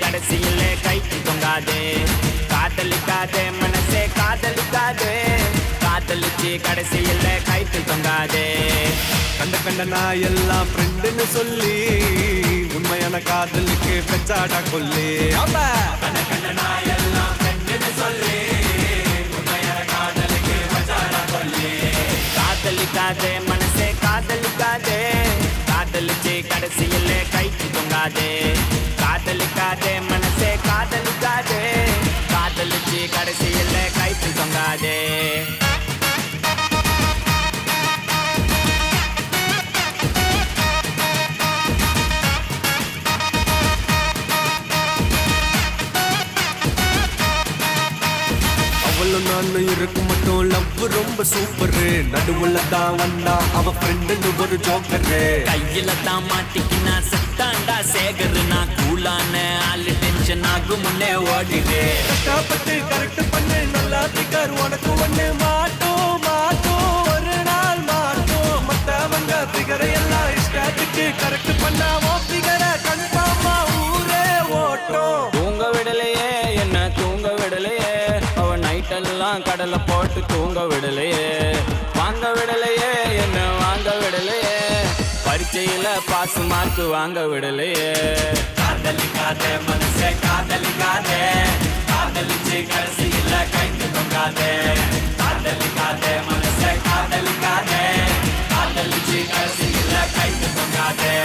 கடைசியில கைக்கு தொங்காதே. காதலிக்காதே மனசே காதலிக்காதே, காதலிச்சு கடைசியில கைக்கு தொங்காதே. கண்ட நான் எல்லாம் ஃப்ரெண்டுன்னு சொல்லி உண்மையான காதலுக்கு பெச்சாடா கொல்லி. கண்ட நான் எல்லாம் ஃப்ரெண்டுன்னு சொல்லி உண்மையான காதலுக்கு பெச்சாடா கொல்லி. காதலிக்காதே மனசே காதலிக்காதே, காதலிச்சு கடைசியில கைக்கு தொங்காதே. காதலிக்காதே மனசே காதலிக்காதே, காதலிச்சு கடைசியில கைக்கு தொங்காதே. அவளும் நானும் இருக்கும் மட்டும் லவ் ரொம்ப சூப்பரு. நடுவுல தான் வந்தா அவ ஃப்ரெண்டுன்னு ஒரு ஜோக்கரு. கையில தான் மாட்டிக்கினா செத்தாண்டா சேகரு. நான் கூலான ஆளு டென்ஷன் ஆகும் முன்னே ஓடிடு. கஷ்டப்பட்டு கரெக்ட் பண்ணு நல்லா திக்கார் உனக்கு ஒண்ணு மாட்டோம் மாட்டோம் ஒரு நாள் மாட்டோம். மத்தவங்க பிகரை எல்லாம் இஷ்டத்துக்கு கரெக்ட் பண்ணாமோ பிகரை கன்ஃபார்மா ஊரே ஓட்டும். தூங்க விடலையே என்ன தூங்க விடலையே, அவ நைட்டெல்லாம் கடலை போட்டு தூங்க விடலையே. வாங்க விடலையே என்ன வாங்க விடலையே, பரீட்சையில பாஸ் மார்க் வாங்க விடலையே. காதலிக்காதே மனசே காதலிக்காதே, காதலிச்சு கடைசியில கைக்கு தொங்காதே. காதலிக்காதே மனசே காதலிக்காதே, காதலிச்சு கடைசியில கைக்கு தொங்காதே.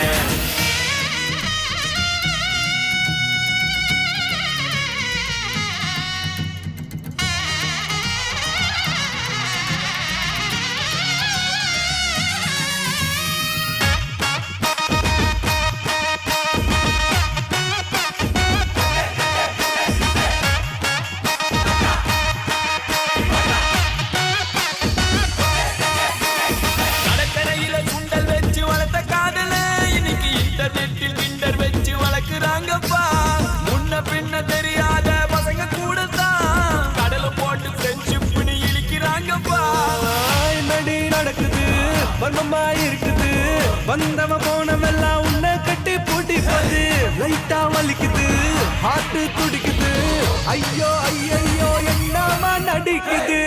தெரியாத பசங்க கூட தான் கடலை போட்டு ஃப்ரெண்ட்ஷிப்னு இழிக்கிறாங்கப்பா. நடி நடக்குது வர்மமா இருக்குது, வந்தவ போனவெல்லாம் உன்னை கட்டி பூட்டி போது. லைட்டா வலிக்குது ஹார்ட் துடிக்குது, ஐயோ ஐயோ என்னமா நடிக்குது.